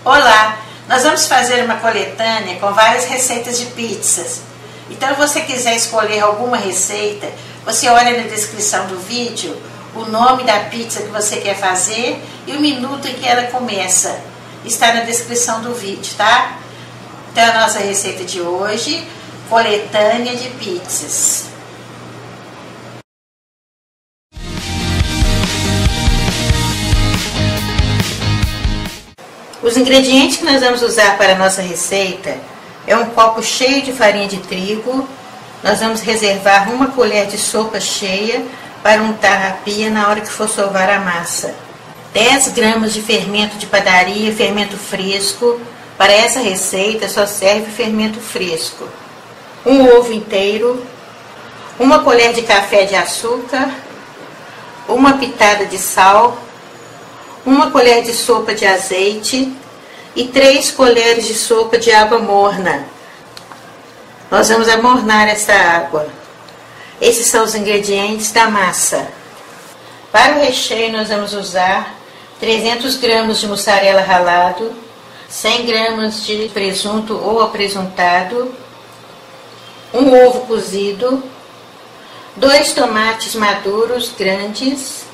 Olá, nós vamos fazer uma coletânea com várias receitas de pizzas. Então, se você quiser escolher alguma receita, você olha na descrição do vídeo o nome da pizza que você quer fazer e o minuto em que ela começa. Está na descrição do vídeo, tá? Então, a nossa receita de hoje, coletânea de pizzas. Os ingredientes que nós vamos usar para a nossa receita é um copo cheio de farinha de trigo. Nós vamos reservar uma colher de sopa cheia para untar a pia na hora que for sovar a massa. 10 gramas de fermento de padaria, fermento fresco. Para essa receita só serve fermento fresco. Um ovo inteiro, uma colher de café de açúcar, uma pitada de sal, uma colher de sopa de azeite e 3 colheres de sopa de água morna. Nós vamos amornar essa água. Esses são os ingredientes da massa. Para o recheio nós vamos usar 300 gramas de mussarela ralado, 100 gramas de presunto ou apresuntado, um ovo cozido, 2 tomates maduros grandes,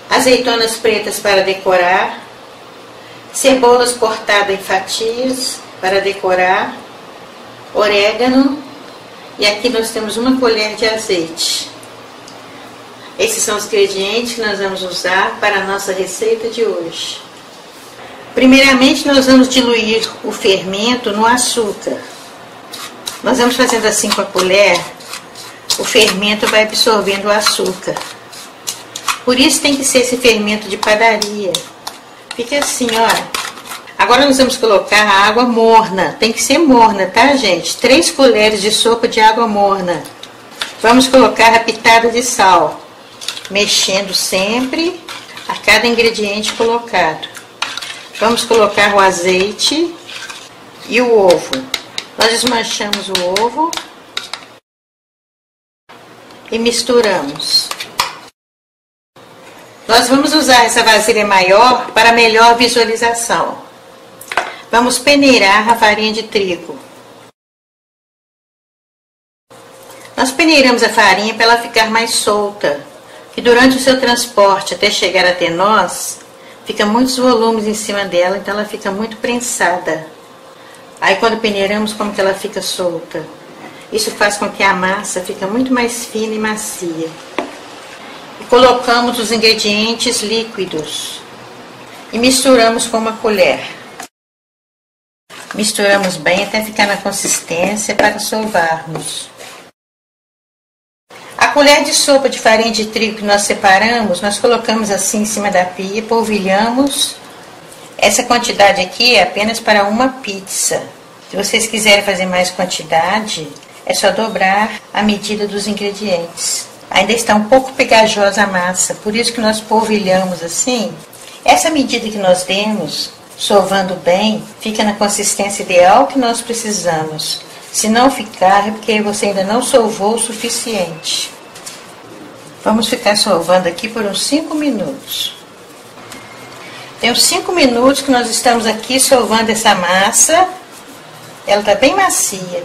azeitonas pretas para decorar, cebolas cortadas em fatias para decorar, orégano e aqui nós temos uma colher de azeite. Esses são os ingredientes que nós vamos usar para a nossa receita de hoje. Primeiramente nós vamos diluir o fermento no açúcar. Nós vamos fazendo assim com a colher, o fermento vai absorvendo o açúcar. Por isso tem que ser esse fermento de padaria. Fica assim, olha. Agora nós vamos colocar a água morna. Tem que ser morna, tá, gente? 3 colheres de sopa de água morna. Vamos colocar a pitada de sal. Mexendo sempre a cada ingrediente colocado. Vamos colocar o azeite e o ovo. Nós desmanchamos o ovo e misturamos. Nós vamos usar essa vasilha maior para melhor visualização. Vamos peneirar a farinha de trigo. Nós peneiramos a farinha para ela ficar mais solta, que durante o seu transporte até chegar até nós, fica muitos volumes em cima dela, então ela fica muito prensada. Aí quando peneiramos, como que ela fica solta? Isso faz com que a massa fique muito mais fina e macia. Colocamos os ingredientes líquidos e misturamos com uma colher. Misturamos bem até ficar na consistência para sovarmos. A colher de sopa de farinha de trigo que nós separamos, nós colocamos assim em cima da pia, polvilhamos. Essa quantidade aqui é apenas para uma pizza. Se vocês quiserem fazer mais quantidade, é só dobrar a medida dos ingredientes. Ainda está um pouco pegajosa a massa, por isso que nós polvilhamos assim. Essa medida que nós demos, sovando bem, fica na consistência ideal que nós precisamos. Se não ficar, é porque você ainda não sovou o suficiente. Vamos ficar sovando aqui por uns 5 minutos. Tem uns 5 minutos que nós estamos aqui sovando essa massa. Ela está bem macia.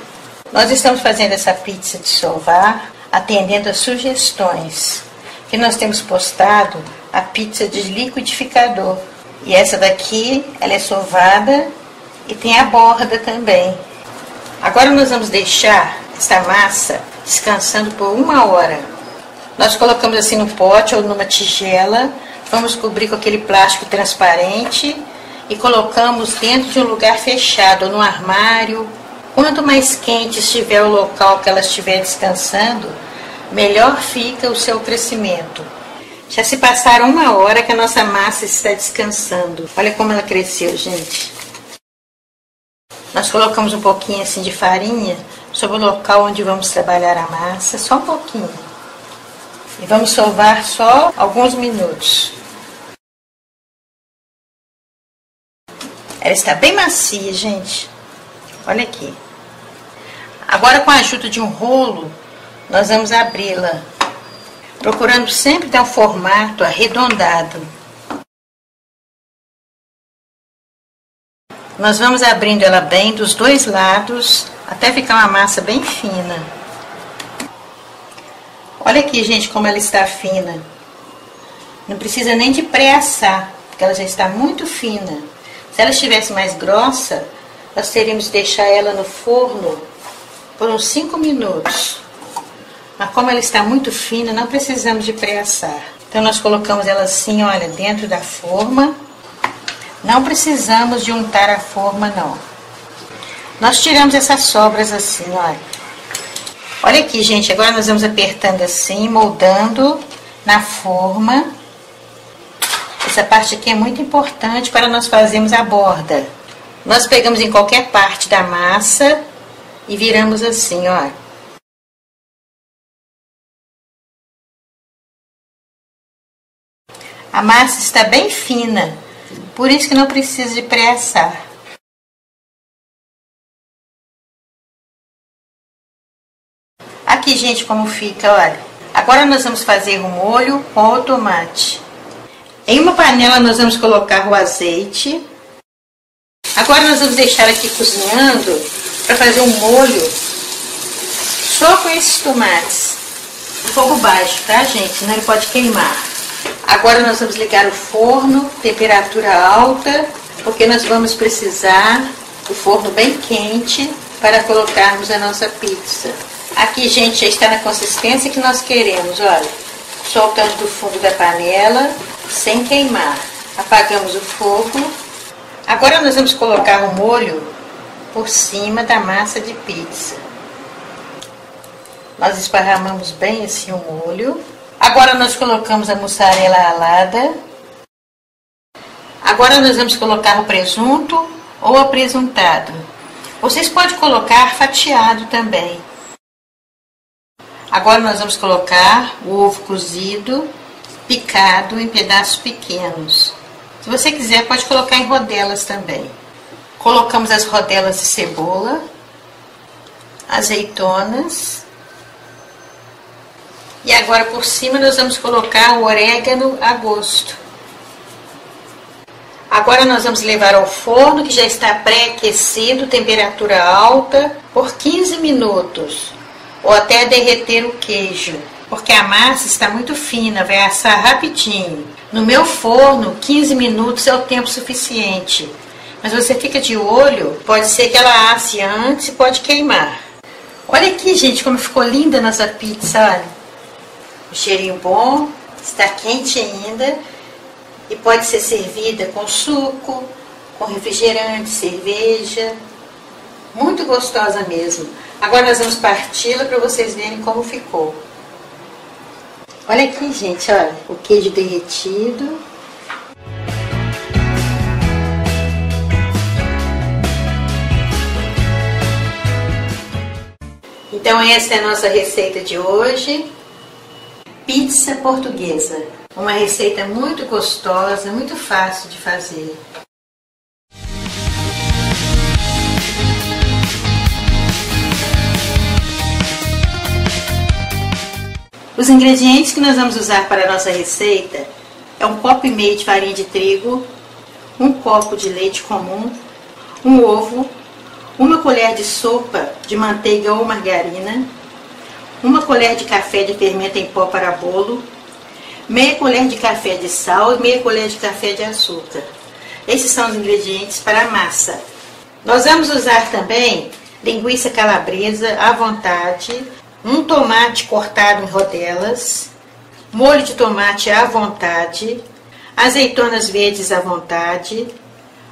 Nós estamos fazendo essa pizza de sovar, atendendo às sugestões, que nós temos postado a pizza de liquidificador. E essa daqui, ela é sovada e tem a borda também. Agora nós vamos deixar essa massa descansando por 1 hora. Nós colocamos assim no pote ou numa tigela, vamos cobrir com aquele plástico transparente e colocamos dentro de um lugar fechado, ou no armário. Quanto mais quente estiver o local que ela estiver descansando, melhor fica o seu crescimento. Já se passaram 1 hora que a nossa massa está descansando. Olha como ela cresceu, gente. Nós colocamos um pouquinho assim de farinha sobre o local onde vamos trabalhar a massa, só um pouquinho. E vamos sovar só alguns minutos. Ela está bem macia, gente. Olha aqui. Agora, com a ajuda de um rolo, nós vamos abri-la, procurando sempre dar um formato arredondado. Nós vamos abrindo ela bem dos dois lados, até ficar uma massa bem fina. Olha aqui, gente, como ela está fina. Não precisa nem de pré-assar, porque ela já está muito fina. Se ela estivesse mais grossa, nós teríamos que deixar ela no forno por uns 5 minutos. Mas como ela está muito fina, não precisamos de pré-assar. Então nós colocamos ela assim, olha, dentro da forma. Não precisamos de untar a forma, não. Nós tiramos essas sobras assim, olha. Olha aqui, gente, agora nós vamos apertando assim, moldando na forma. Essa parte aqui é muito importante para nós fazermos a borda. Nós pegamos em qualquer parte da massa e viramos assim, ó. A massa está bem fina, por isso que não precisa de pré-assar. Aqui, gente, como fica, olha. Agora nós vamos fazer o molho com o tomate. Em uma panela nós vamos colocar o azeite. Agora nós vamos deixar aqui cozinhando para fazer um molho só com esses tomates. Fogo baixo, tá, gente? Senão ele pode queimar. Agora nós vamos ligar o forno, temperatura alta, porque nós vamos precisar do forno bem quente para colocarmos a nossa pizza. Aqui, gente, já está na consistência que nós queremos, olha. Soltando do fundo da panela, sem queimar. Apagamos o fogo. Agora nós vamos colocar o molho por cima da massa de pizza. Nós esparramamos bem assim o molho. Agora nós colocamos a mussarela ralada. Agora nós vamos colocar o presunto ou apresuntado. Vocês podem colocar fatiado também. Agora nós vamos colocar o ovo cozido, picado em pedaços pequenos. Se você quiser, pode colocar em rodelas também. Colocamos as rodelas de cebola, azeitonas. E agora por cima nós vamos colocar o orégano a gosto. Agora nós vamos levar ao forno, que já está pré-aquecido, temperatura alta, por 15 minutos. Ou até derreter o queijo, porque a massa está muito fina, vai assar rapidinho. No meu forno, 15 minutos é o tempo suficiente. Mas você fica de olho, pode ser que ela asse antes e pode queimar. Olha aqui, gente, como ficou linda a nossa pizza, olha. O cheirinho bom, está quente ainda e pode ser servida com suco, com refrigerante, cerveja. Muito gostosa mesmo. Agora nós vamos parti-la para vocês verem como ficou. Olha aqui, gente, olha, o queijo derretido. Então essa é a nossa receita de hoje. Pizza portuguesa. Uma receita muito gostosa, muito fácil de fazer. Os ingredientes que nós vamos usar para a nossa receita é 1,5 copo de farinha de trigo, 1 copo de leite comum, um ovo, 1 colher de sopa de manteiga ou margarina, 1 colher de café de fermento em pó para bolo, meia colher de café de sal e meia colher de café de açúcar. Esses são os ingredientes para a massa. Nós vamos usar também linguiça calabresa à vontade, um tomate cortado em rodelas, molho de tomate à vontade, azeitonas verdes à vontade,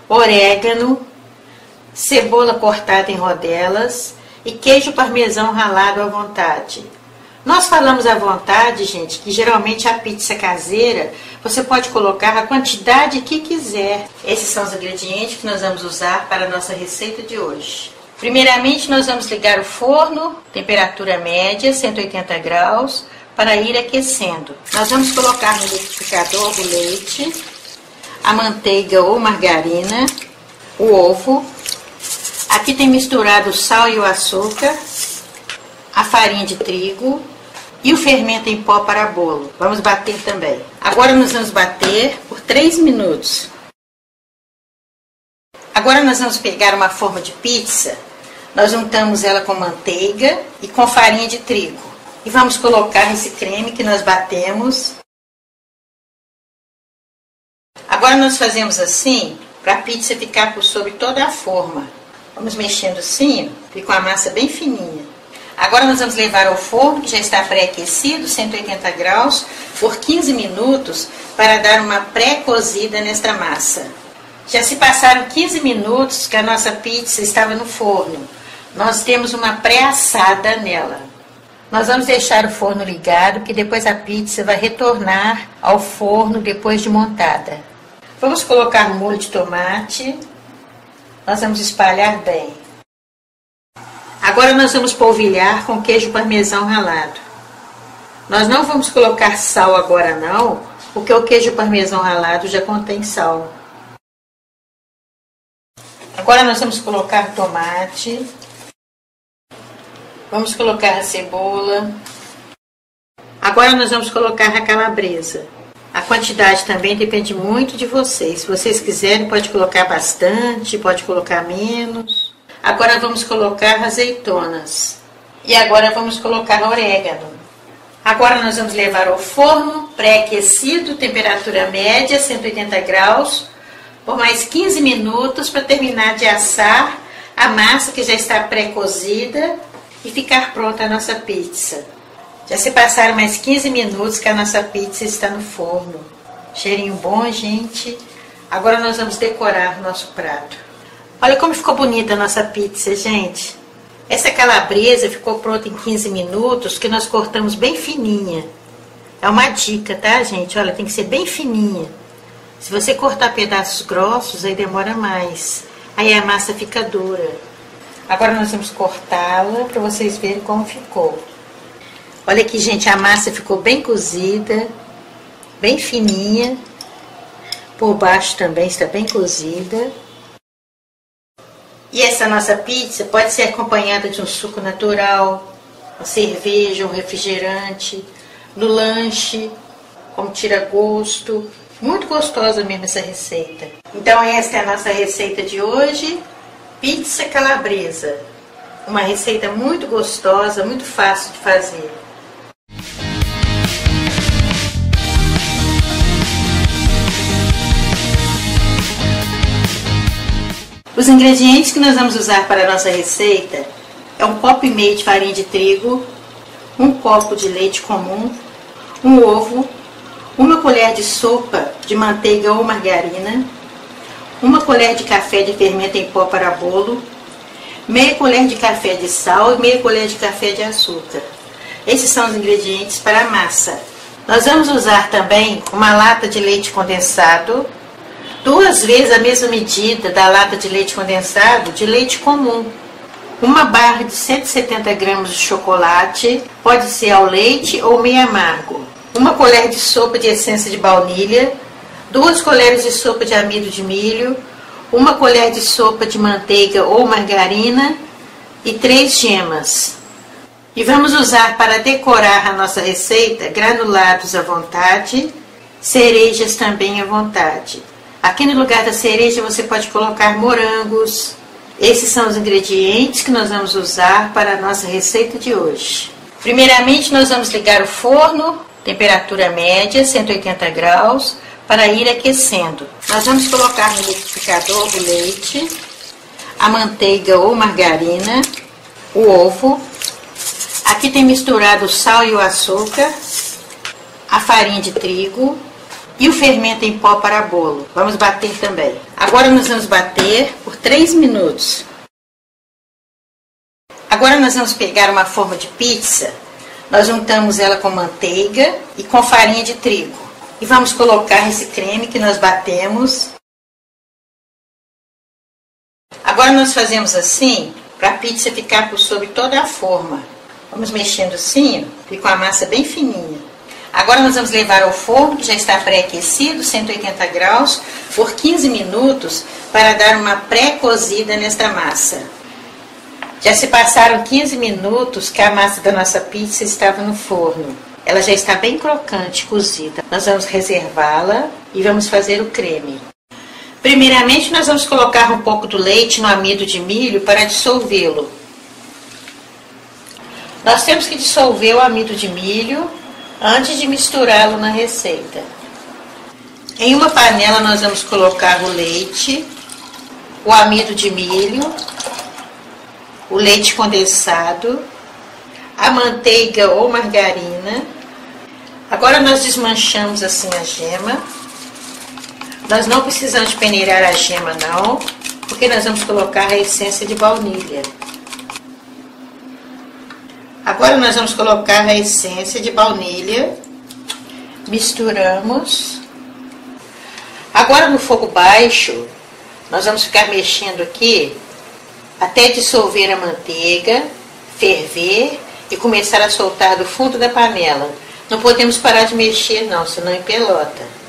orégano, cebola cortada em rodelas e queijo parmesão ralado à vontade. Nós falamos à vontade, gente, que geralmente a pizza caseira você pode colocar a quantidade que quiser. Esses são os ingredientes que nós vamos usar para a nossa receita de hoje. Primeiramente, nós vamos ligar o forno, temperatura média, 180 graus, para ir aquecendo. Nós vamos colocar no liquidificador o leite, a manteiga ou margarina, o ovo. Aqui tem misturado o sal e o açúcar, a farinha de trigo e o fermento em pó para bolo. Vamos bater também. Agora nós vamos bater por 3 minutos. Agora nós vamos pegar uma forma de pizza, nós untamos ela com manteiga e com farinha de trigo. E vamos colocar esse creme que nós batemos. Agora nós fazemos assim, para a pizza ficar por sobre toda a forma. Vamos mexendo assim, fica uma massa bem fininha. Agora nós vamos levar ao forno, que já está pré-aquecido, 180 graus, por 15 minutos, para dar uma pré-cozida nesta massa. Já se passaram 15 minutos que a nossa pizza estava no forno. Nós temos uma pré-assada nela. Nós vamos deixar o forno ligado, que depois a pizza vai retornar ao forno depois de montada. Vamos colocar o molho de tomate. Nós vamos espalhar bem. Agora nós vamos polvilhar com queijo parmesão ralado. Nós não vamos colocar sal agora não, porque o queijo parmesão ralado já contém sal. Agora nós vamos colocar tomate. Vamos colocar a cebola. Agora nós vamos colocar a calabresa. A quantidade também depende muito de vocês. Se vocês quiserem, pode colocar bastante, pode colocar menos. Agora vamos colocar azeitonas. E agora vamos colocar orégano. Agora nós vamos levar ao forno, pré-aquecido, temperatura média, 180 graus, por mais 15 minutos para terminar de assar a massa que já está pré-cozida e ficar pronta a nossa pizza. Já se passaram mais 15 minutos que a nossa pizza está no forno. Cheirinho bom, gente. Agora nós vamos decorar o nosso prato. Olha como ficou bonita a nossa pizza, gente. Essa calabresa ficou pronta em 15 minutos, que nós cortamos bem fininha. É uma dica, tá, gente? Olha, tem que ser bem fininha. Se você cortar pedaços grossos, aí demora mais. Aí a massa fica dura. Agora nós vamos cortá-la para vocês verem como ficou. Olha aqui, gente, a massa ficou bem cozida, bem fininha. Por baixo também está bem cozida. E essa nossa pizza pode ser acompanhada de um suco natural, uma cerveja, um refrigerante, no lanche, como tira-gosto. Muito gostosa mesmo essa receita. Então esta é a nossa receita de hoje, pizza calabresa. Uma receita muito gostosa, muito fácil de fazer. Os ingredientes que nós vamos usar para a nossa receita é 1,5 copo de farinha de trigo, 1 copo de leite comum, um ovo, 1 colher de sopa de manteiga ou margarina, 1 colher de café de fermento em pó para bolo, meia colher de café de sal e meia colher de café de açúcar. Esses são os ingredientes para a massa. Nós vamos usar também uma lata de leite condensado, 2 vezes a mesma medida da lata de leite condensado de leite comum, uma barra de 170 gramas de chocolate, pode ser ao leite ou meio amargo, 1 colher de sopa de essência de baunilha, 2 colheres de sopa de amido de milho, 1 colher de sopa de manteiga ou margarina e 3 gemas. E vamos usar para decorar a nossa receita granulados à vontade, cerejas também à vontade. Aqui no lugar da cereja você pode colocar morangos. Esses são os ingredientes que nós vamos usar para a nossa receita de hoje. Primeiramente nós vamos ligar o forno, temperatura média, 180 graus, para ir aquecendo. Nós vamos colocar no liquidificador o leite, a manteiga ou margarina, o ovo. Aqui tem misturado o sal e o açúcar, a farinha de trigo e o fermento em pó para bolo. Vamos bater também. Agora nós vamos bater por 3 minutos. Agora nós vamos pegar uma forma de pizza. Nós juntamos ela com manteiga e com farinha de trigo. E vamos colocar esse creme que nós batemos. Agora nós fazemos assim, para a pizza ficar por sobre toda a forma. Vamos mexendo assim, fica uma massa bem fininha. Agora nós vamos levar ao forno, que já está pré-aquecido, 180 graus, por 15 minutos, para dar uma pré-cozida nesta massa. Já se passaram 15 minutos que a massa da nossa pizza estava no forno. Ela já está bem crocante, cozida. Nós vamos reservá-la e vamos fazer o creme. Primeiramente, nós vamos colocar um pouco do leite no amido de milho para dissolvê-lo. Nós temos que dissolver o amido de milho antes de misturá-lo na receita. Em uma panela nós vamos colocar o leite, o amido de milho, o leite condensado, a manteiga ou margarina. Agora nós desmanchamos assim a gema. Nós não precisamos peneirar a gema não, porque nós vamos colocar a essência de baunilha. Agora nós vamos colocar a essência de baunilha, misturamos. Agora no fogo baixo, nós vamos ficar mexendo aqui até dissolver a manteiga, ferver e começar a soltar do fundo da panela. Não podemos parar de mexer não, senão empelota.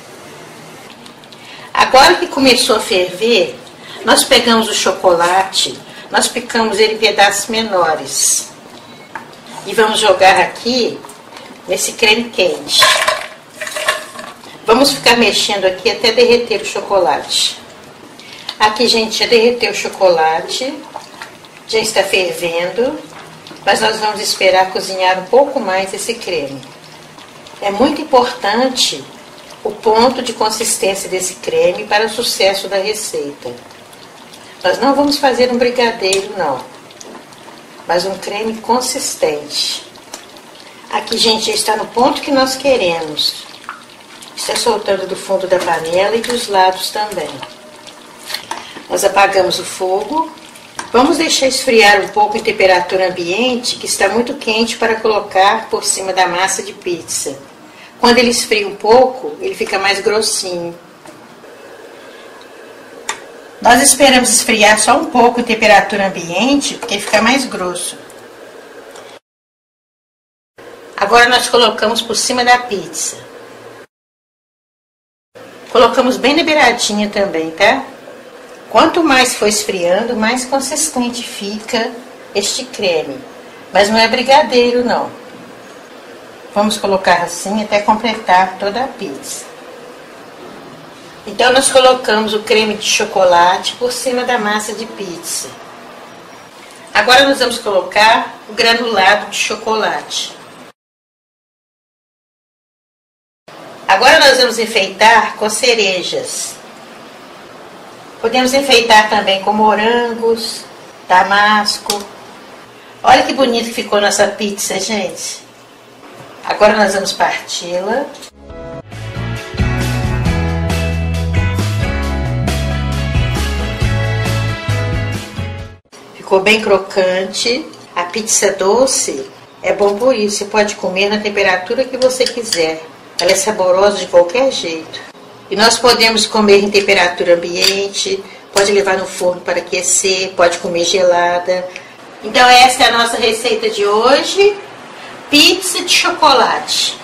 Agora que começou a ferver, nós pegamos o chocolate, nós picamos ele em pedaços menores. E vamos jogar aqui nesse creme quente. Vamos ficar mexendo aqui até derreter o chocolate. Aqui, gente, já derreteu o chocolate, já está fervendo, mas nós vamos esperar cozinhar um pouco mais esse creme. É muito importante o ponto de consistência desse creme para o sucesso da receita. Nós não vamos fazer um brigadeiro, não, mas um creme consistente. Aqui, gente, já está no ponto que nós queremos. Está soltando do fundo da panela e dos lados também. Nós apagamos o fogo. Vamos deixar esfriar um pouco em temperatura ambiente, que está muito quente para colocar por cima da massa de pizza. Quando ele esfria um pouco, ele fica mais grossinho. Nós esperamos esfriar só um pouco em temperatura ambiente, porque fica mais grosso. Agora nós colocamos por cima da pizza. Colocamos bem na beiradinha também, tá? Quanto mais for esfriando, mais consistente fica este creme. Mas não é brigadeiro, não. Vamos colocar assim até completar toda a pizza. Então nós colocamos o creme de chocolate por cima da massa de pizza. Agora nós vamos colocar o granulado de chocolate. Agora nós vamos enfeitar com cerejas. Podemos enfeitar também com morangos, damasco. Olha que bonito que ficou nossa pizza, gente. Agora nós vamos parti-la. Ficou bem crocante. A pizza doce é bom por isso. Você pode comer na temperatura que você quiser. Ela é saborosa de qualquer jeito. E nós podemos comer em temperatura ambiente, pode levar no forno para aquecer, pode comer gelada. Então essa é a nossa receita de hoje. Pizza de chocolate.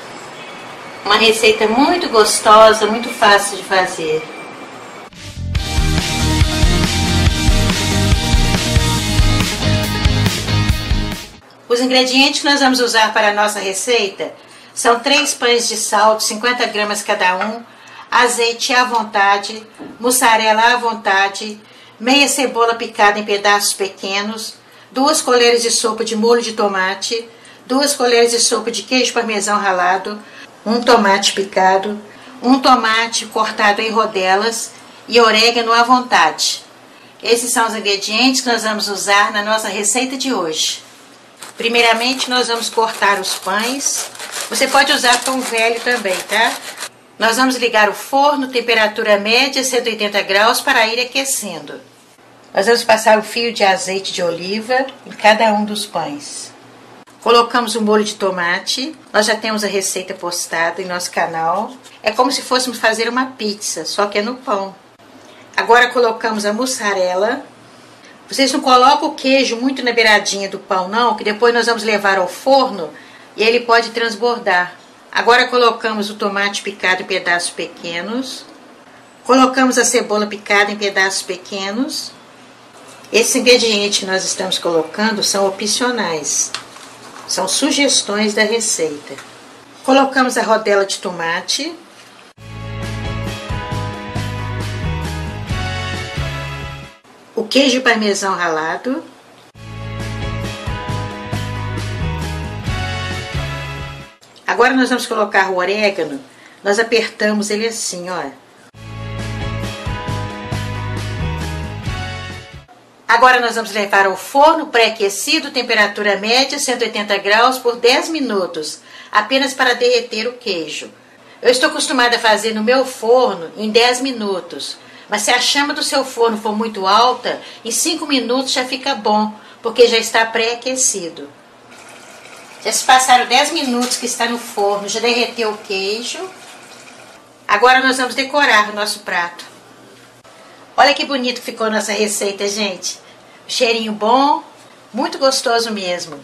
Uma receita muito gostosa, muito fácil de fazer. Os ingredientes que nós vamos usar para a nossa receita são 3 pães de sal, de 50 gramas cada um, azeite à vontade, mussarela à vontade, meia cebola picada em pedaços pequenos, 2 colheres de sopa de molho de tomate, 2 colheres de sopa de queijo parmesão ralado, 1 tomate picado, 1 tomate cortado em rodelas e orégano à vontade. Esses são os ingredientes que nós vamos usar na nossa receita de hoje. Primeiramente, nós vamos cortar os pães. Você pode usar pão velho também, tá? Nós vamos ligar o forno, temperatura média, 180 graus, para ir aquecendo. Nós vamos passar o fio de azeite de oliva em cada um dos pães. Colocamos o molho de tomate. Nós já temos a receita postada em nosso canal. É como se fôssemos fazer uma pizza, só que é no pão. Agora colocamos a mussarela. Vocês não colocam o queijo muito na beiradinha do pão, não, que depois nós vamos levar ao forno e ele pode transbordar. Agora colocamos o tomate picado em pedaços pequenos. Colocamos a cebola picada em pedaços pequenos. Esses ingredientes que nós estamos colocando são opcionais. São sugestões da receita. Colocamos a rodela de tomate. o queijo parmesão ralado, agora nós vamos colocar o orégano. Nós apertamos ele assim, ó. Agora nós vamos levar ao forno pré-aquecido, temperatura média, 180 graus, por 10 minutos, apenas para derreter o queijo. Eu estou acostumada a fazer no meu forno em 10 minutos, mas se a chama do seu forno for muito alta, em 5 minutos já fica bom, porque já está pré-aquecido. Já se passaram 10 minutos que está no forno, já derreteu o queijo. Agora nós vamos decorar o nosso prato. Olha que bonito que ficou a nossa receita, gente. Cheirinho bom, muito gostoso mesmo.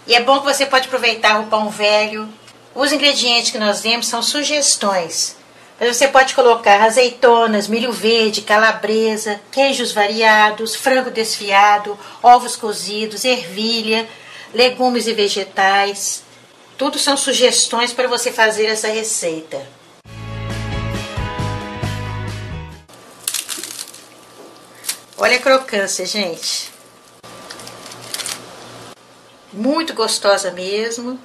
E é bom que você pode aproveitar o pão velho. Os ingredientes que nós demos são sugestões. Mas você pode colocar azeitonas, milho verde, calabresa, queijos variados, frango desfiado, ovos cozidos, ervilha, legumes e vegetais. Tudo são sugestões para você fazer essa receita. Olha a crocância, gente. Muito gostosa mesmo.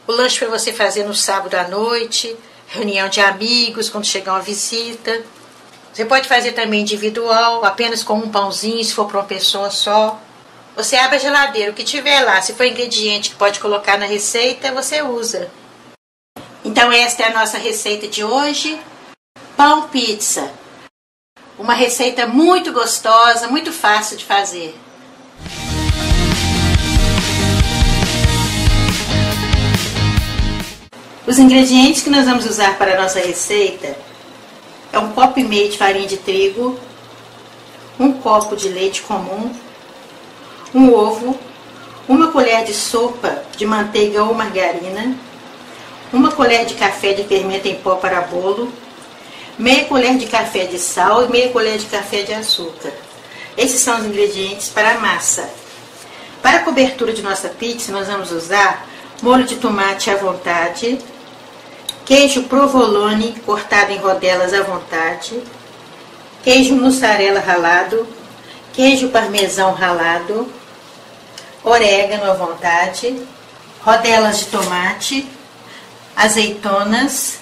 O lanche para você fazer no sábado à noite, reunião de amigos, quando chegar uma visita. Você pode fazer também individual, apenas com um pãozinho, se for para uma pessoa só. Você abre a geladeira, o que tiver lá, se for ingrediente que pode colocar na receita, você usa. Então esta é a nossa receita de hoje, pão pizza. Uma receita muito gostosa, muito fácil de fazer. Os ingredientes que nós vamos usar para a nossa receita é 1,5 copo de farinha de trigo, 1 copo de leite comum, um ovo, 1 colher de sopa de manteiga ou margarina, 1 colher de café de fermento em pó para bolo, meia colher de café de sal e meia colher de café de açúcar. Esses são os ingredientes para a massa. Para a cobertura de nossa pizza, nós vamos usar molho de tomate à vontade, queijo provolone cortado em rodelas à vontade, queijo mussarela ralado, queijo parmesão ralado, orégano à vontade, rodelas de tomate, azeitonas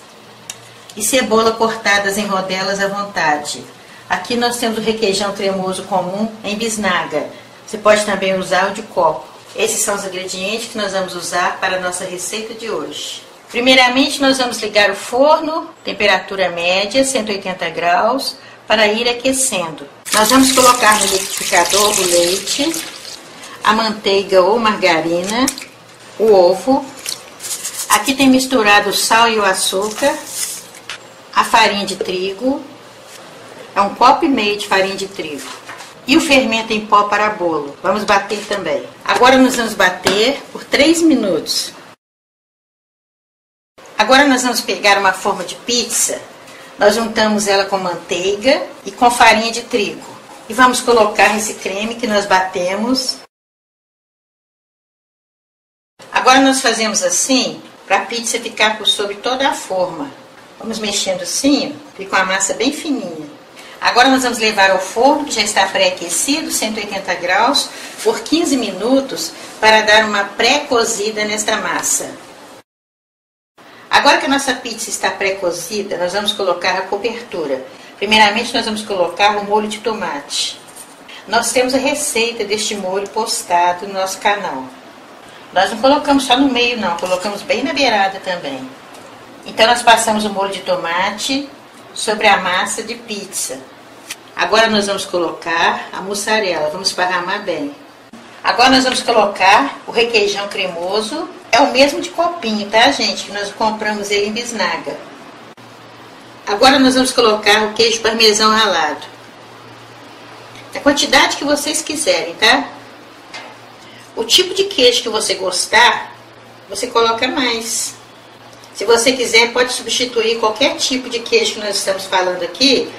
e cebola cortadas em rodelas à vontade. Aqui nós temos o requeijão cremoso comum em bisnaga. Você pode também usar o de coco. Esses são os ingredientes que nós vamos usar para a nossa receita de hoje. Primeiramente nós vamos ligar o forno, temperatura média, 180 graus, para ir aquecendo. Nós vamos colocar no liquidificador o leite, a manteiga ou margarina, o ovo. Aqui tem misturado o sal e o açúcar, a farinha de trigo, é 1,5 copo de farinha de trigo, e o fermento em pó para bolo. Vamos bater também. Agora nós vamos bater por 3 minutos. Agora nós vamos pegar uma forma de pizza, nós juntamos ela com manteiga e com farinha de trigo. E vamos colocar esse creme que nós batemos. Agora nós fazemos assim, para a pizza ficar por sobre toda a forma. Vamos mexendo assim, fica uma massa bem fininha. Agora nós vamos levar ao forno, que já está pré-aquecido, 180 graus, por 15 minutos, para dar uma pré-cozida nesta massa. Agora que a nossa pizza está pré-cozida, nós vamos colocar a cobertura. Primeiramente nós vamos colocar o molho de tomate. Nós temos a receita deste molho postado no nosso canal. Nós não colocamos só no meio não, colocamos bem na beirada também. Então nós passamos o molho de tomate sobre a massa de pizza. Agora nós vamos colocar a mussarela, vamos esparramar bem. Agora nós vamos colocar o requeijão cremoso, é o mesmo de copinho, tá gente? Que nós compramos ele em bisnaga. Agora nós vamos colocar o queijo parmesão ralado. A quantidade que vocês quiserem, tá? O tipo de queijo que você gostar, você coloca mais. Se você quiser, pode substituir qualquer tipo de queijo que nós estamos falando aqui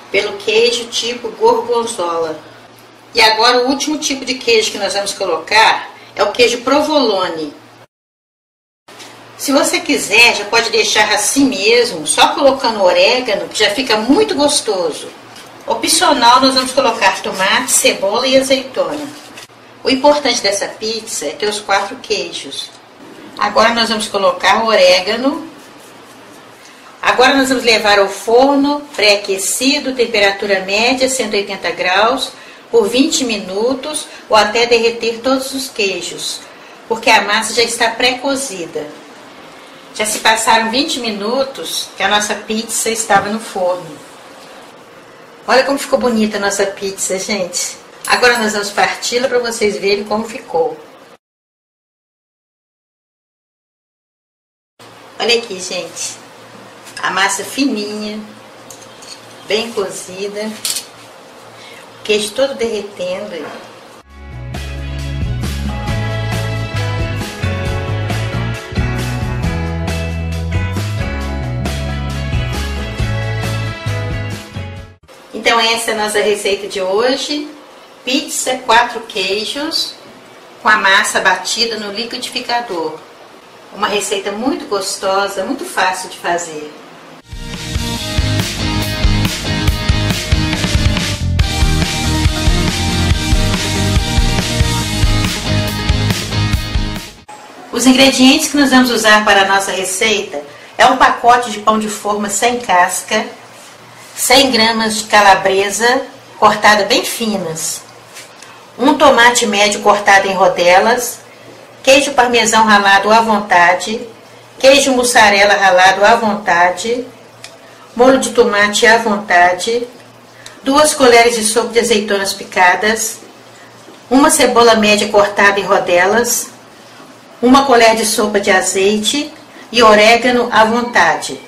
pelo queijo tipo gorgonzola. E agora o último tipo de queijo que nós vamos colocar é o queijo provolone. Se você quiser, já pode deixar assim mesmo, só colocando orégano, que já fica muito gostoso. Opcional, nós vamos colocar tomate, cebola e azeitona. O importante dessa pizza é ter os 4 queijos. Agora nós vamos colocar o orégano. Agora nós vamos levar ao forno pré-aquecido, temperatura média, 180 graus, por 20 minutos ou até derreter todos os queijos, porque a massa já está pré-cozida. Já se passaram 20 minutos que a nossa pizza estava no forno. Olha como ficou bonita a nossa pizza, gente. Agora nós vamos parti-la para vocês verem como ficou. Olha aqui, gente. A massa fininha, bem cozida. O queijo todo derretendo aí. Então essa é a nossa receita de hoje. Pizza 4 queijos com a massa batida no liquidificador. Uma receita muito gostosa, muito fácil de fazer. Os ingredientes que nós vamos usar para a nossa receita é um pacote de pão de forma sem casca, 100 gramas de calabresa cortada bem finas, um tomate médio cortado em rodelas, queijo parmesão ralado à vontade, queijo mussarela ralado à vontade, molho de tomate à vontade, 2 colheres de sopa de azeitonas picadas, uma cebola média cortada em rodelas, 1 colher de sopa de azeite e orégano à vontade.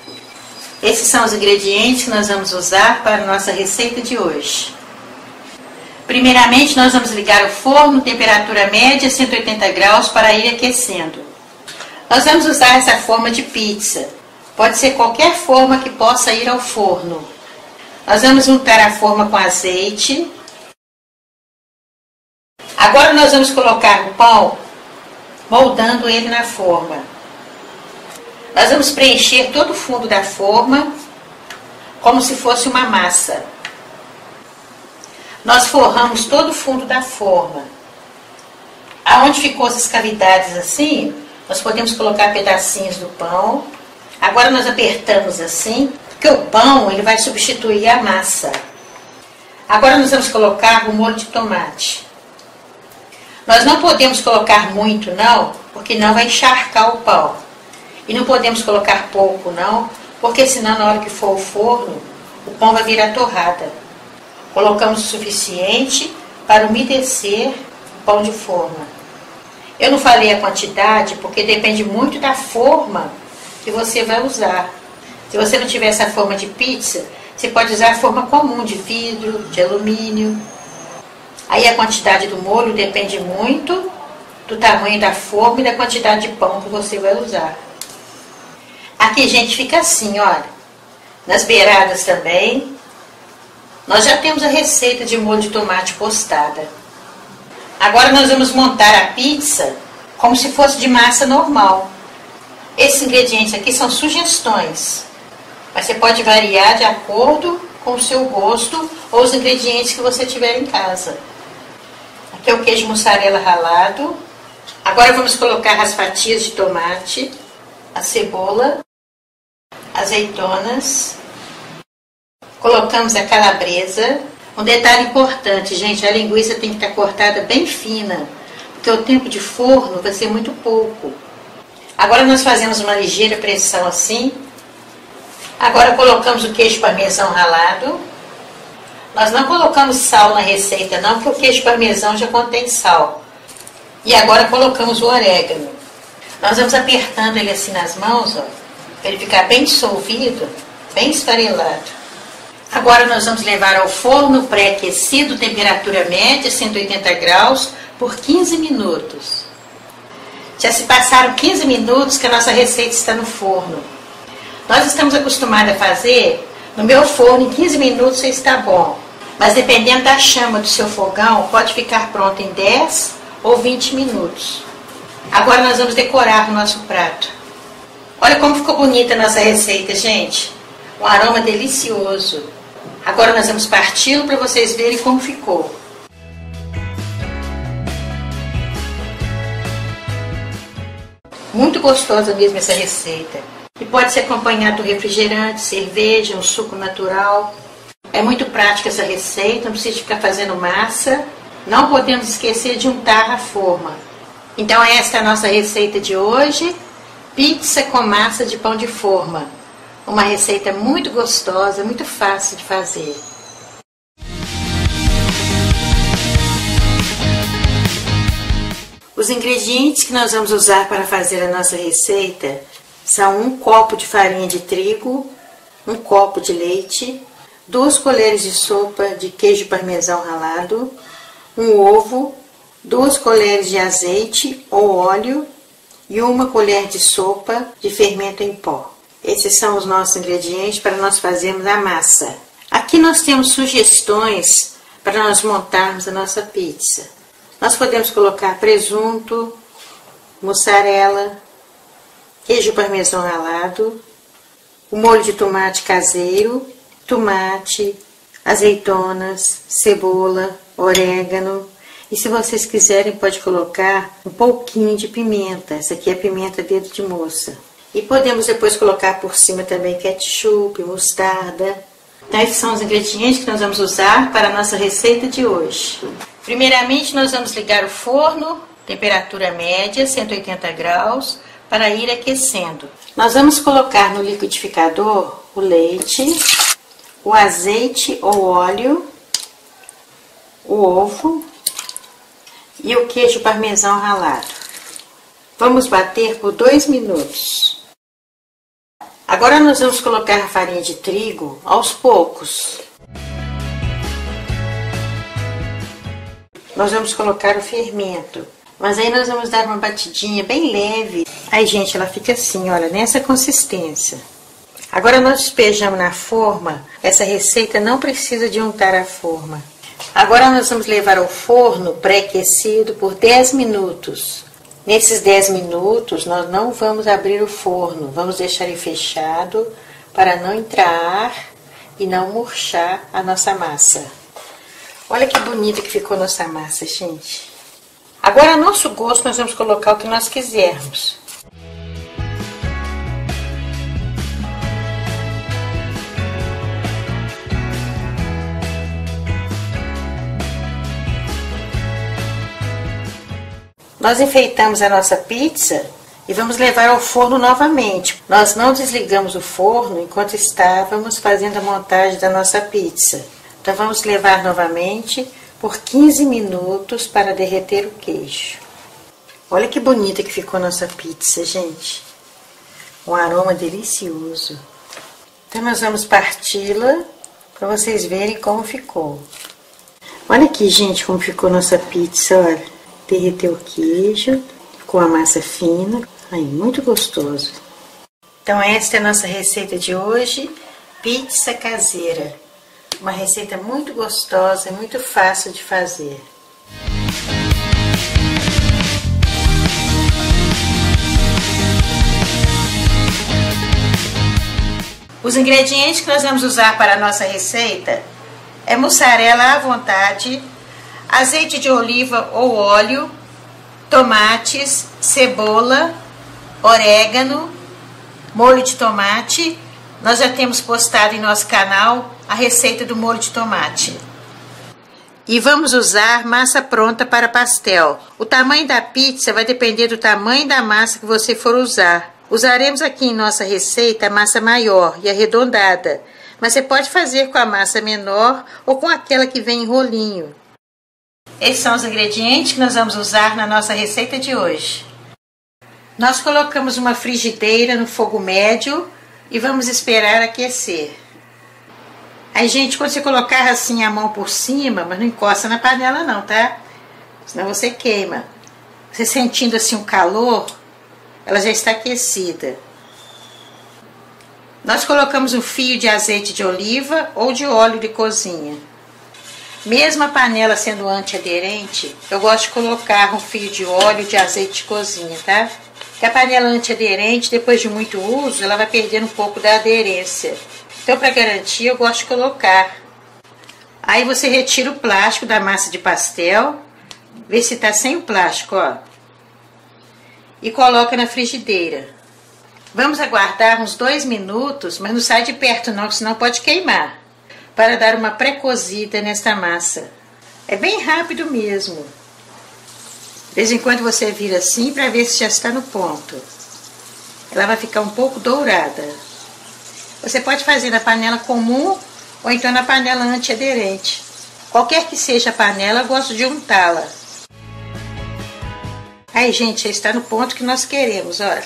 Esses são os ingredientes que nós vamos usar para a nossa receita de hoje. Primeiramente, nós vamos ligar o forno, temperatura média, 180 graus, para ir aquecendo. Nós vamos usar essa forma de pizza. Pode ser qualquer forma que possa ir ao forno. Nós vamos untar a forma com azeite. Agora nós vamos colocar o pão, moldando ele na forma. Nós vamos preencher todo o fundo da forma, como se fosse uma massa. Nós forramos todo o fundo da forma. Aonde ficou essas cavidades assim, nós podemos colocar pedacinhos do pão. Agora nós apertamos assim, porque o pão ele vai substituir a massa. Agora nós vamos colocar o molho de tomate. Nós não podemos colocar muito não, porque não vai encharcar o pão. E não podemos colocar pouco não, porque senão na hora que for ao forno, o pão vai virar torrada. Colocamos o suficiente para umedecer o pão de forma. Eu não falei a quantidade, porque depende muito da forma que você vai usar. Se você não tiver essa forma de pizza, você pode usar a forma comum de vidro, de alumínio. Aí a quantidade do molho depende muito do tamanho da forma e da quantidade de pão que você vai usar. Aqui, gente, fica assim, olha. Nas beiradas também. Nós já temos a receita de molho de tomate postada. Agora nós vamos montar a pizza como se fosse de massa normal. Esses ingredientes aqui são sugestões, mas você pode variar de acordo com o seu gosto ou os ingredientes que você tiver em casa. Aqui é o queijo mussarela ralado. Agora vamos colocar as fatias de tomate, a cebola, azeitonas. Colocamos a calabresa. Um detalhe importante, gente, a linguiça tem que estar cortada bem fina, porque o tempo de forno vai ser muito pouco. Agora nós fazemos uma ligeira pressão assim. Agora colocamos o queijo parmesão ralado. Nós não colocamos sal na receita não, porque o queijo parmesão já contém sal. E agora colocamos o orégano. Nós vamos apertando ele assim nas mãos, ó, para ele ficar bem dissolvido, bem esfarelado. Agora nós vamos levar ao forno pré-aquecido, temperatura média, 180 graus, por 15 minutos. Já se passaram 15 minutos que a nossa receita está no forno. Nós estamos acostumados a fazer, no meu forno, em 15 minutos já está bom. Mas dependendo da chama do seu fogão, pode ficar pronto em 10 ou 20 minutos. Agora nós vamos decorar o nosso prato. Olha como ficou bonita a nossa receita, gente. Um aroma delicioso. Agora nós vamos parti-lo para vocês verem como ficou. Muito gostosa mesmo essa receita. E pode ser acompanhado do refrigerante, cerveja, um suco natural. É muito prática essa receita, não precisa ficar fazendo massa. Não podemos esquecer de untar a forma. Então esta é a nossa receita de hoje. Pizza com massa de pão de forma. Uma receita muito gostosa, muito fácil de fazer. Os ingredientes que nós vamos usar para fazer a nossa receita são 1 copo de farinha de trigo, 1 copo de leite, 2 colheres de sopa de queijo parmesão ralado, 1 ovo, 2 colheres de azeite ou óleo e 1 colher de sopa de fermento em pó. Esses são os nossos ingredientes para nós fazermos a massa. Aqui nós temos sugestões para nós montarmos a nossa pizza. Nós podemos colocar presunto, mussarela, queijo parmesão ralado, o molho de tomate caseiro, tomate, azeitonas, cebola, orégano. E se vocês quiserem, pode colocar um pouquinho de pimenta. Essa aqui é pimenta dedo de moça. E podemos depois colocar por cima também ketchup, mostarda. Então esses são os ingredientes que nós vamos usar para a nossa receita de hoje. Primeiramente nós vamos ligar o forno, temperatura média, 180 graus, para ir aquecendo. Nós vamos colocar no liquidificador o leite, o azeite ou óleo, o ovo e o queijo parmesão ralado. Vamos bater por 2 minutos. Agora nós vamos colocar a farinha de trigo aos poucos. Nós vamos colocar o fermento, mas aí nós vamos dar uma batidinha bem leve. Aí, gente, ela fica assim, olha, nessa consistência. Agora nós despejamos na forma. Essa receita não precisa de untar a forma. Agora nós vamos levar ao forno pré-aquecido por 10 minutos. Nesses 10 minutos nós não vamos abrir o forno, vamos deixar ele fechado para não entrar ar e não murchar a nossa massa. Olha que bonita que ficou nossa massa, gente. Agora, a nosso gosto, nós vamos colocar o que nós quisermos. Nós enfeitamos a nossa pizza e vamos levar ao forno novamente. Nós não desligamos o forno enquanto estávamos fazendo a montagem da nossa pizza. Então vamos levar novamente por 15 minutos para derreter o queijo. Olha que bonita que ficou nossa pizza, gente. Um aroma delicioso. Então nós vamos parti-la para vocês verem como ficou. Olha aqui, gente, como ficou nossa pizza, olha. Derreteu o queijo, ficou a massa fina. Aí, muito gostoso. Então esta é a nossa receita de hoje, pizza caseira. Uma receita muito gostosa e muito fácil de fazer. Os ingredientes que nós vamos usar para a nossa receita é mussarela à vontade, azeite de oliva ou óleo, tomates, cebola, orégano, molho de tomate. Nós já temos postado em nosso canal a receita do molho de tomate. E vamos usar massa pronta para pastel. O tamanho da pizza vai depender do tamanho da massa que você for usar. Usaremos aqui em nossa receita a massa maior e arredondada, mas você pode fazer com a massa menor ou com aquela que vem em rolinho. Esses são os ingredientes que nós vamos usar na nossa receita de hoje. Nós colocamos uma frigideira no fogo médio e vamos esperar aquecer. Aí, gente, quando você colocar assim a mão por cima, mas não encosta na panela não, tá? Senão você queima. Você sentindo assim o calor, ela já está aquecida. Nós colocamos um fio de azeite de oliva ou de óleo de cozinha. Mesmo a panela sendo antiaderente, eu gosto de colocar um fio de óleo de azeite de cozinha, tá? Porque a panela antiaderente, depois de muito uso, ela vai perdendo um pouco da aderência. Então, para garantir, eu gosto de colocar Aí você retira o plástico da massa de pastel, vê se tá sem o plástico, ó. E coloca na frigideira. Vamos aguardar uns 2 minutos, mas não sai de perto não, senão pode queimar. Para dar uma pré-cozida nesta massa. É bem rápido mesmo. De vez em quando você vira assim para ver se já está no ponto. Ela vai ficar um pouco dourada. Você pode fazer na panela comum ou então na panela antiaderente. Qualquer que seja a panela, eu gosto de untá-la. Aí, gente, já está no ponto que nós queremos, olha.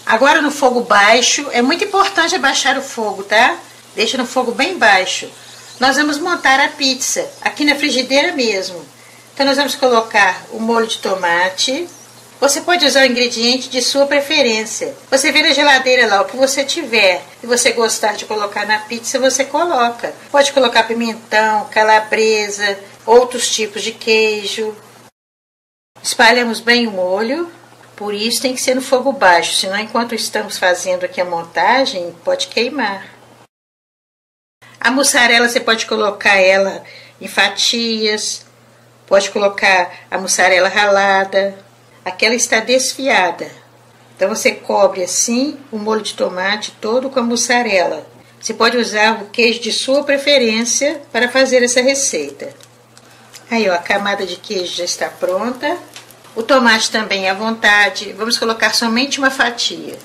Agora no fogo baixo, é muito importante abaixar o fogo, tá? Deixa no fogo bem baixo. Nós vamos montar a pizza, aqui na frigideira mesmo. Então nós vamos colocar o molho de tomate. Você pode usar o ingrediente de sua preferência. Você vê na geladeira lá o que você tiver. Se você gostar de colocar na pizza, você coloca. Pode colocar pimentão, calabresa, outros tipos de queijo. Espalhamos bem o molho. Por isso tem que ser no fogo baixo, senão enquanto estamos fazendo aqui a montagem, pode queimar. A mussarela você pode colocar ela em fatias, pode colocar a mussarela ralada, aquela está desfiada. Então você cobre assim o molho de tomate todo com a mussarela. Você pode usar o queijo de sua preferência para fazer essa receita. Aí ó, a camada de queijo já está pronta. O tomate também é à vontade. Vamos colocar somente uma fatia.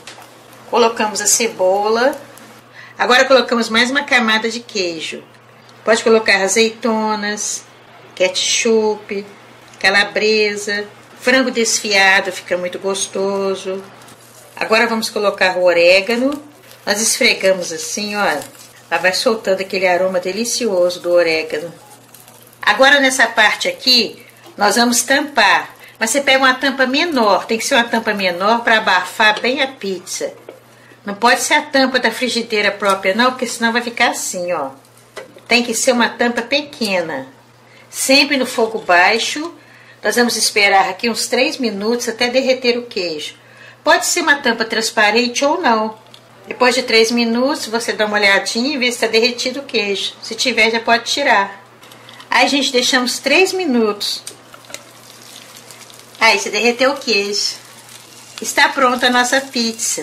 Colocamos a cebola. Agora colocamos mais uma camada de queijo. Pode colocar azeitonas, ketchup, calabresa, frango desfiado, fica muito gostoso. Agora vamos colocar o orégano. Nós esfregamos assim, olha. Ela vai soltando aquele aroma delicioso do orégano. Agora nessa parte aqui, nós vamos tampar. Mas você pega uma tampa menor, tem que ser uma tampa menor para abafar bem a pizza. Não pode ser a tampa da frigideira própria não, porque senão vai ficar assim, ó. Tem que ser uma tampa pequena. Sempre no fogo baixo. Nós vamos esperar aqui uns 3 minutos até derreter o queijo. Pode ser uma tampa transparente ou não. Depois de 3 minutos, você dá uma olhadinha e vê se está derretido o queijo. Se tiver, já pode tirar. Aí, gente, deixamos 3 minutos. Aí, se derreteu o queijo. Está pronta a nossa pizza.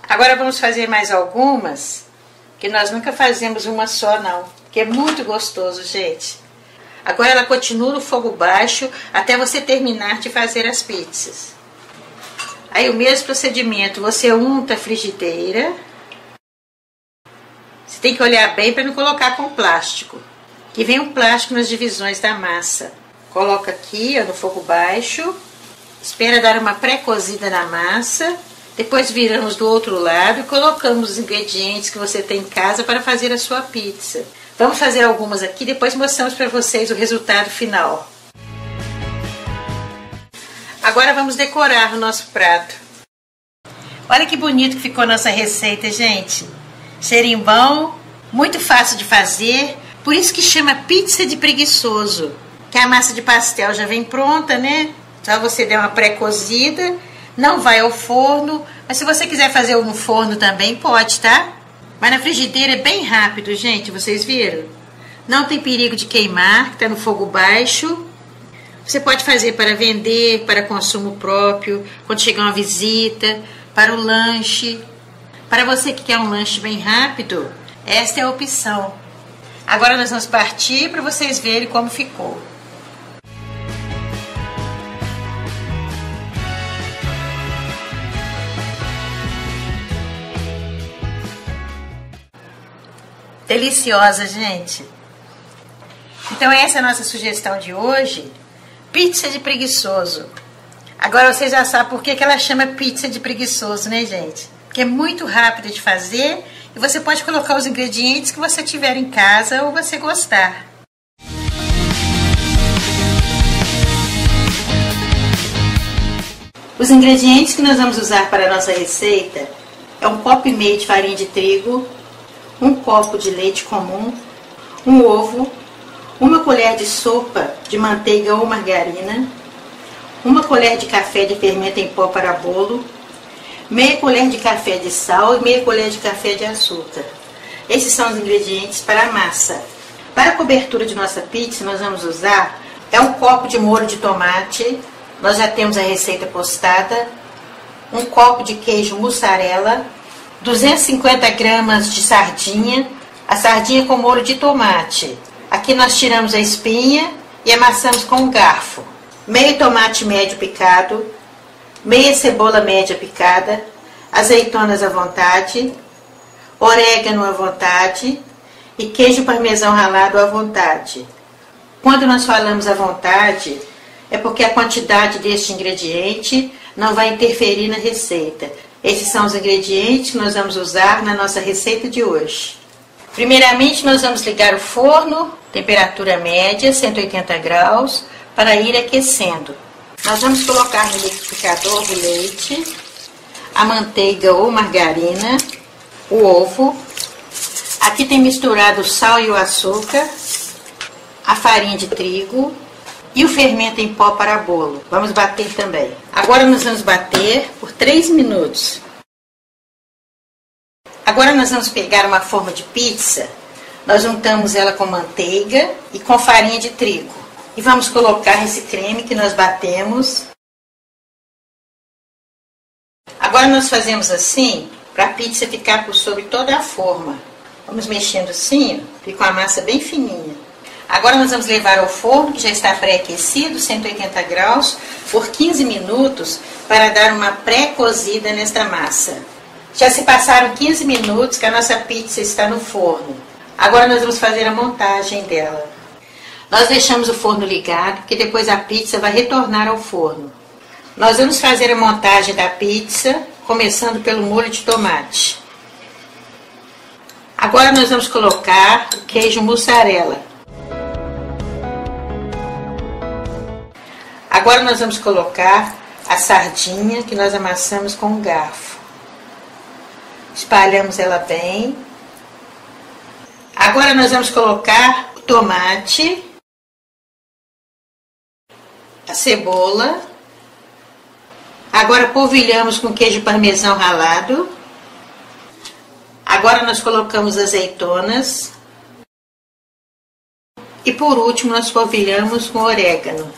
Agora vamos fazer mais algumas, que nós nunca fazemos uma só não, que é muito gostoso, gente. Agora ela continua no fogo baixo até você terminar de fazer as pizzas. Aí o mesmo procedimento, você unta a frigideira. Você tem que olhar bem para não colocar com plástico, que vem um plástico nas divisões da massa. Coloca aqui, ó, no fogo baixo, espera dar uma pré-cozida na massa. Depois viramos do outro lado e colocamos os ingredientes que você tem em casa para fazer a sua pizza. Vamos fazer algumas aqui, depois mostramos para vocês o resultado final. Agora vamos decorar o nosso prato. Olha que bonito que ficou nossa receita, gente. Cheirinho bom, muito fácil de fazer, por isso que chama pizza de preguiçoso. Que a massa de pastel já vem pronta, né? Só você der uma pré-cozida. Não vai ao forno, mas se você quiser fazer no forno também pode, tá? Mas na frigideira é bem rápido, gente, vocês viram? Não tem perigo de queimar, que tá no fogo baixo. Você pode fazer para vender, para consumo próprio, quando chegar uma visita, para o lanche. Para você que quer um lanche bem rápido, esta é a opção. Agora nós vamos partir para vocês verem como ficou. Deliciosa, gente. Então essa é a nossa sugestão de hoje. Pizza de preguiçoso. Agora vocês já sabem por que ela chama pizza de preguiçoso, né, gente? Porque é muito rápida de fazer e você pode colocar os ingredientes que você tiver em casa ou você gostar. Os ingredientes que nós vamos usar para a nossa receita é um copo e meio de farinha de trigo, um copo de leite comum, um ovo, uma colher de sopa de manteiga ou margarina, uma colher de café de fermento em pó para bolo, meia colher de café de sal e meia colher de café de açúcar. Esses são os ingredientes para a massa. Para a cobertura de nossa pizza, nós vamos usar um copo de molho de tomate, nós já temos a receita postada, um copo de queijo mussarela, 250 gramas de sardinha, a sardinha com molho de tomate. Aqui nós tiramos a espinha e amassamos com um garfo. Meio tomate médio picado, meia cebola média picada, azeitonas à vontade, orégano à vontade e queijo parmesão ralado à vontade. Quando nós falamos à vontade, é porque a quantidade deste ingrediente não vai interferir na receita. Esses são os ingredientes que nós vamos usar na nossa receita de hoje. Primeiramente, nós vamos ligar o forno, temperatura média, 180 graus, para ir aquecendo. Nós vamos colocar no liquidificador o leite, a manteiga ou margarina, o ovo. Aqui tem misturado o sal e o açúcar, a farinha de trigo e o fermento em pó para bolo. Vamos bater também. Agora nós vamos bater por 3 minutos. Agora nós vamos pegar uma forma de pizza, nós untamos ela com manteiga e com farinha de trigo. E vamos colocar esse creme que nós batemos. Agora nós fazemos assim, para a pizza ficar por sobre toda a forma. Vamos mexendo assim, fica uma massa bem fininha. Agora nós vamos levar ao forno, que já está pré-aquecido, 180 graus, por 15 minutos, para dar uma pré-cozida nesta massa. Já se passaram 15 minutos que a nossa pizza está no forno. Agora nós vamos fazer a montagem dela. Nós deixamos o forno ligado, porque depois a pizza vai retornar ao forno. Nós vamos fazer a montagem da pizza, começando pelo molho de tomate. Agora nós vamos colocar o queijo mussarela. Agora nós vamos colocar a sardinha que nós amassamos com um garfo. Espalhamos ela bem. Agora nós vamos colocar o tomate, a cebola. Agora polvilhamos com queijo parmesão ralado. Agora nós colocamos azeitonas. E por último nós polvilhamos com orégano.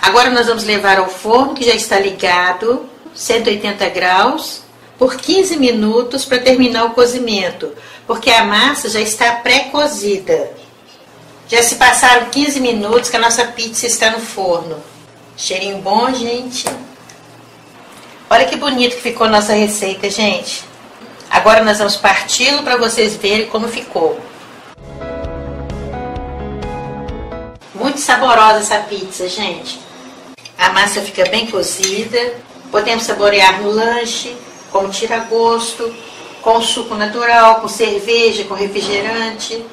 Agora nós vamos levar ao forno, que já está ligado, 180 graus, por 15 minutos para terminar o cozimento, porque a massa já está pré-cozida. Já se passaram 15 minutos que a nossa pizza está no forno. Cheirinho bom, gente. Olha que bonito que ficou a nossa receita, gente. Agora nós vamos parti-lo para vocês verem como ficou. Muito saborosa essa pizza, gente. A massa fica bem cozida. Podemos saborear no lanche, como tira-gosto, com suco natural, com cerveja, com refrigerante.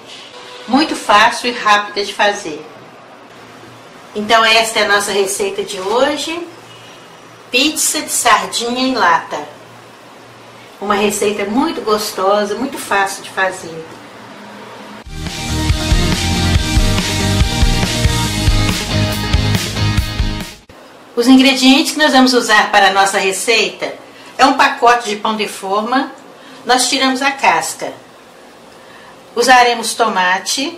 Muito fácil e rápida de fazer. Então esta é a nossa receita de hoje. Pizza de sardinha em lata. Uma receita muito gostosa, muito fácil de fazer. Os ingredientes que nós vamos usar para a nossa receita é um pacote de pão de forma, nós tiramos a casca. Usaremos tomate,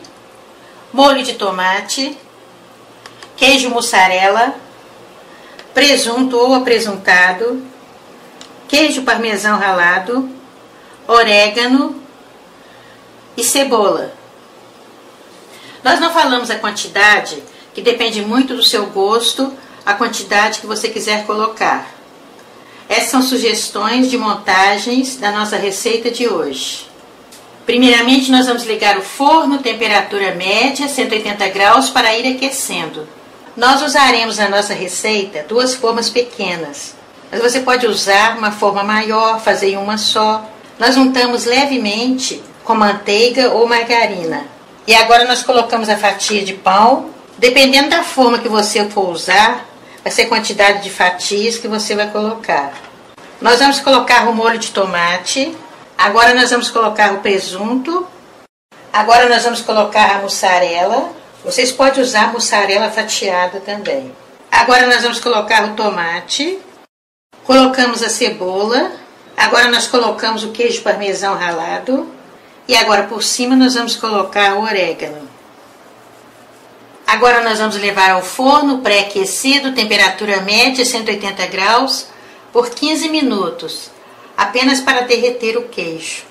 molho de tomate, queijo mussarela, presunto ou apresuntado, queijo parmesão ralado, orégano e cebola. Nós não falamos a quantidade, que depende muito do seu gosto, a quantidade que você quiser colocar. Essas são sugestões de montagens da nossa receita de hoje. Primeiramente, nós vamos ligar o forno, temperatura média, 180 graus, para ir aquecendo. Nós usaremos na nossa receita 2 formas pequenas, mas você pode usar uma forma maior, fazer em uma só. Nós untamos levemente com manteiga ou margarina. E agora nós colocamos a fatia de pão. Dependendo da forma que você for usar, vai ser a quantidade de fatias que você vai colocar. Nós vamos colocar o molho de tomate. Agora nós vamos colocar o presunto. Agora nós vamos colocar a mussarela. Vocês podem usar mussarela fatiada também. Agora nós vamos colocar o tomate. Colocamos a cebola. Agora nós colocamos o queijo parmesão ralado. E agora por cima nós vamos colocar o orégano. Agora nós vamos levar ao forno pré-aquecido, temperatura média 180 graus, por 15 minutos, apenas para derreter o queijo.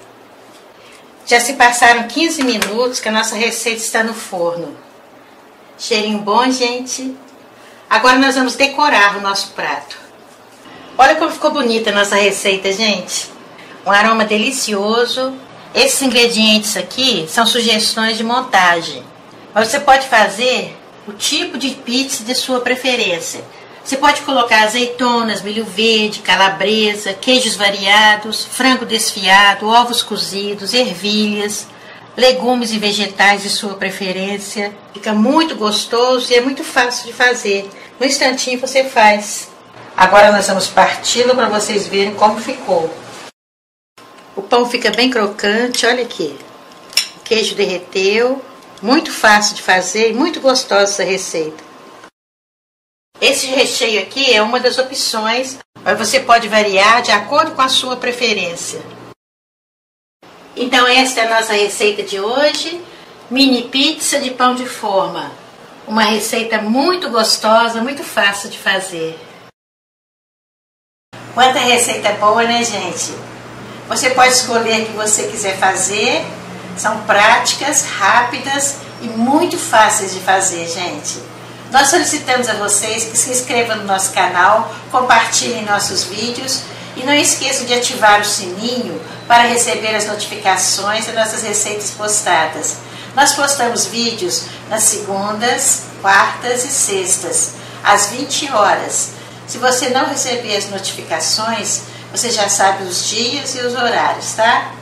Já se passaram 15 minutos que a nossa receita está no forno. Cheirinho bom, gente? Agora nós vamos decorar o nosso prato. Olha como ficou bonita a nossa receita, gente. Um aroma delicioso. Esses ingredientes aqui são sugestões de montagem. Mas você pode fazer o tipo de pizza de sua preferência. Você pode colocar azeitonas, milho verde, calabresa, queijos variados, frango desfiado, ovos cozidos, ervilhas, legumes e vegetais de sua preferência. Fica muito gostoso e é muito fácil de fazer. No instantinho você faz. Agora nós vamos parti-lo para vocês verem como ficou. O pão fica bem crocante, olha aqui. O queijo derreteu. Muito fácil de fazer e muito gostosa essa receita. Esse recheio aqui é uma das opções, mas você pode variar de acordo com a sua preferência. Então esta é a nossa receita de hoje, mini pizza de pão de forma. Uma receita muito gostosa, muito fácil de fazer. Quanta receita boa, né, gente? Você pode escolher o que você quiser fazer. São práticas, rápidas e muito fáceis de fazer, gente. Nós solicitamos a vocês que se inscrevam no nosso canal, compartilhem nossos vídeos e não esqueçam de ativar o sininho para receber as notificações das nossas receitas postadas. Nós postamos vídeos nas segundas, quartas e sextas, às 20 horas. Se você não receber as notificações, você já sabe os dias e os horários, tá?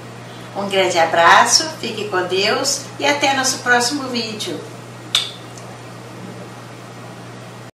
Um grande abraço, fique com Deus e até nosso próximo vídeo.